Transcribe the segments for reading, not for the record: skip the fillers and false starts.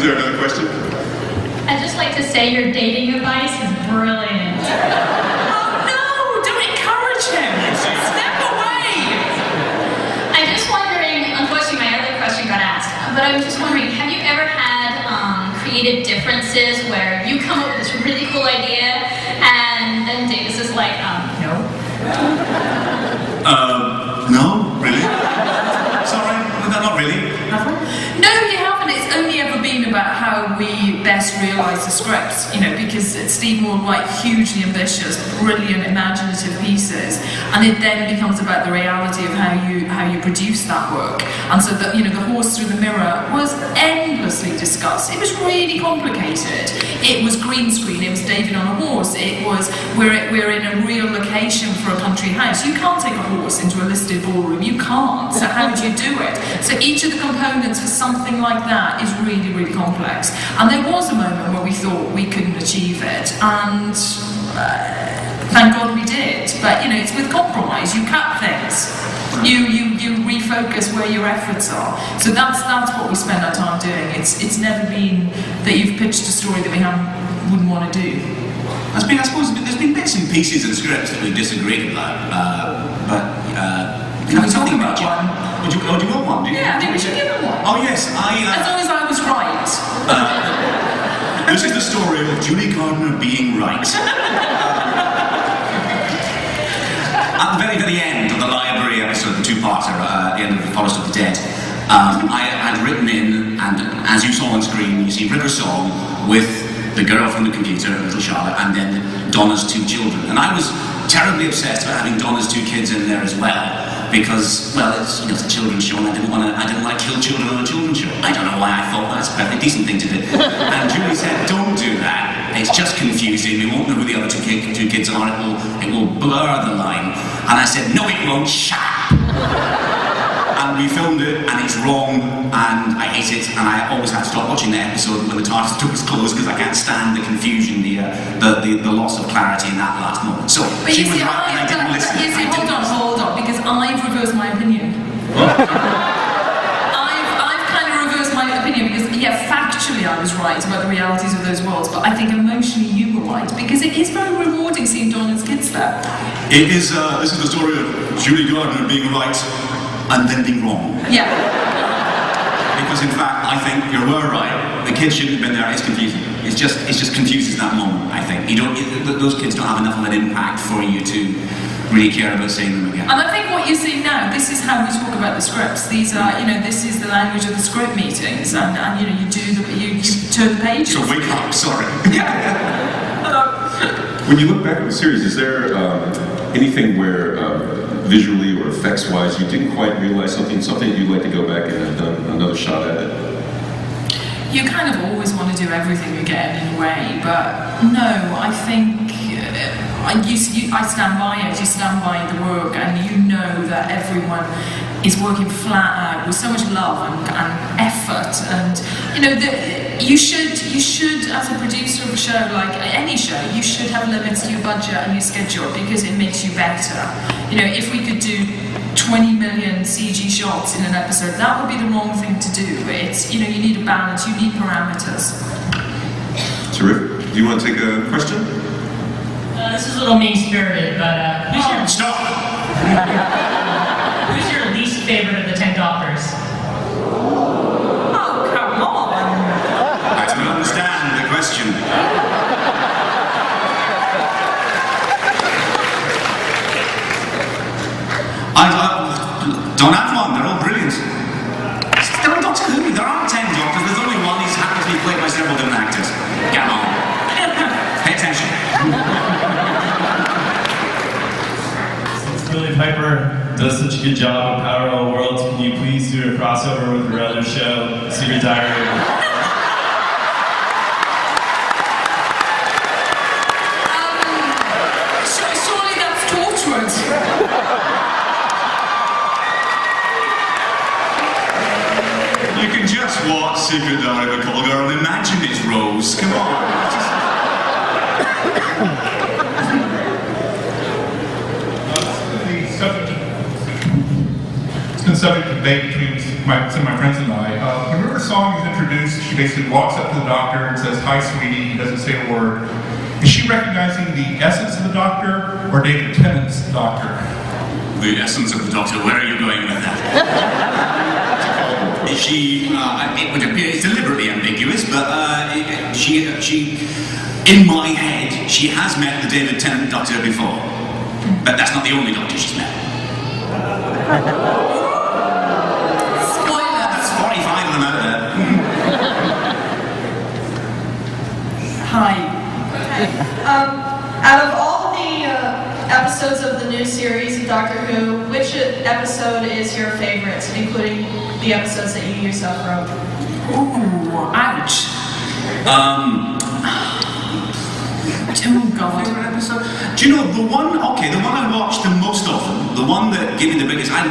there another question? I'd just like to say your dating advice is brilliant. Oh no! Don't encourage him! Step away! I'm just wondering, unfortunately my other question got asked, but I was just wondering, have you ever had creative differences where you come up with this really cool idea and then Davis is like, no? No, really? Sorry, not really. No, you haven't. It's only ever been about how we best realise the scripts, you know, because Stephen will write hugely ambitious, brilliant, imaginative pieces, and it then becomes about the reality of how you produce that work. And so that, you know, The Horse Through the Mirror was endlessly discussed. It was really complicated. It was green screen. It was David on a horse. It was we're in a real location for a country house. You can't take a horse into a listed ballroom. You can't. So how do you do it? So each of the components for something like that is really, really complex. And there was a moment where we thought we couldn't achieve it, and thank God we did. But you know, it's with compromise. You cut things. You refocus where your efforts are. So that's what we spend our time doing. It's never been that you've pitched a story that we wouldn't want to do. I suppose there's been bits and pieces in scripts that we disagreed about, Can we talk about one? Do you want one? Yeah, I think we should give him one. Oh yes, As long as I was right. This is the story of Julie Gardner being right. At the very, very end of the library episode, the two-parter, at the end of The Forest of the Dead, I had written in, and as you saw on screen, you see River's song with the girl from the computer, little Charlotte, and then Donna's two children. And I was terribly obsessed about having Donna's two kids in there as well, because, well, it's a children's show, and I didn't like kill children on a children's show. I don't know why I thought that's a perfectly decent thing to do. And Julie said, don't do that. It's just confusing. We won't know who the other two kids are. It will blur the line. And I said, no, it won't. Shut up. And we filmed it, and it's wrong, and I hate it, and I always have to stop watching the episode when the TARDIS door is closed because I can't stand the confusion, the loss of clarity in that last moment. So But she you was see, right, and I didn't listen. hold on, because I've reversed my opinion. I've kind of reversed my opinion because, yeah, factually I was right about the realities of those worlds, but I think emotionally you were right, because it is very rewarding seeing Donna's kids there. It is. This is the story of Julie Gardner being right and then being wrong. Yeah. Because in fact, I think you were right. The kids shouldn't have been there. It's confusing. It just confuses that moment. I think those kids don't have enough of an impact for you to really care about seeing them again. And I think what you see now, this is how we talk about the scripts. These are, this is the language of the script meetings, and you turn the pages. So wake up. Sorry. When you look back at the series, is there anything where visually or effects-wise you didn't quite realize something you'd like to go back and have done another shot at it? You kind of always want to do everything you get in a way, but no, I think I stand by it. You stand by the work, and you know that everyone is working flat out with so much love and effort, and you should, as a producer of a show, like any show, you should have limits to your budget and your schedule because it makes you better. If we could do 20 million CG shots in an episode, that would be the wrong thing to do. It's, you need a balance, you need parameters. Terrific. Do you want to take a question? This is a little mean-spirited, but Stop! Who's your least favorite of the 10 Doctors? Oh, come on! I don't understand the question. I don't have one. They're all brilliant. They're all Doctor Who. There aren't 10 Doctors. There's only one. He happens to be played by several different actors. Get on. Pay attention. Since Billy Piper does such a good job of Parallel Worlds, can you please do a crossover with your other show, Secret Diary? Surely that's torturous. You can just watch Secret Diary of a Call Girl and imagine it's Rose. Come on. It's been subject to debate between some of my friends and I. When River Song is introduced, she basically walks up to the doctor and says, "Hi, sweetie," doesn't say a word. Is she recognizing the essence of the Doctor or David Tennant's Doctor? The essence of the Doctor, where are you going with that? She, it would appear it's deliberately ambiguous, but she, in my head, she has met the David Tennant Doctor before. But that's not the only Doctor she's met. Spoiler. That's 45 of them out there. Hi. Out of all the episodes of the new series of Doctor Who, which episode is your favorite, including the episodes that you yourself wrote? Ooh, ouch. Oh God. Do you know the one? Okay, the one I watched the most often, the one that gave me the biggest. I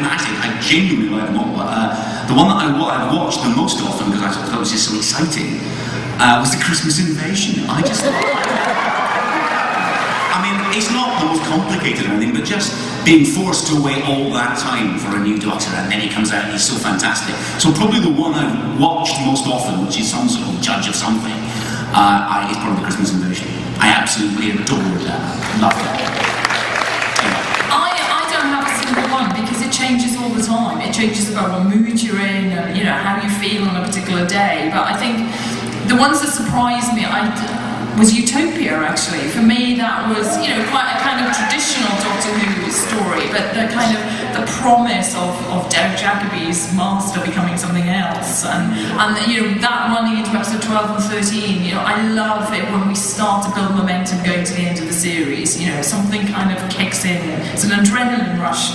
genuinely like them all. But the one that I've watched the most often because I thought it was just so exciting was the Christmas Invasion. I mean, it's not the most complicated or anything, but just being forced to wait all that time for a new Doctor, and then he comes out and he's so fantastic. So probably the one I've watched most often, which is some sort of judge of something, is probably the Christmas Invasion. I absolutely adore that. Love it. I don't have a single one because it changes all the time. It changes about what mood you're in, and how you feel on a particular day. But I think the ones that surprised me, was Utopia, actually. For me, that was, quite a kind of traditional Doctor Who story, but the kind of the promise of Derek Jacobi's master becoming something else, and that running into episode 12 and 13. I love it when we start to build momentum going to the end of the series. Something kind of kicks in. It's an adrenaline rush.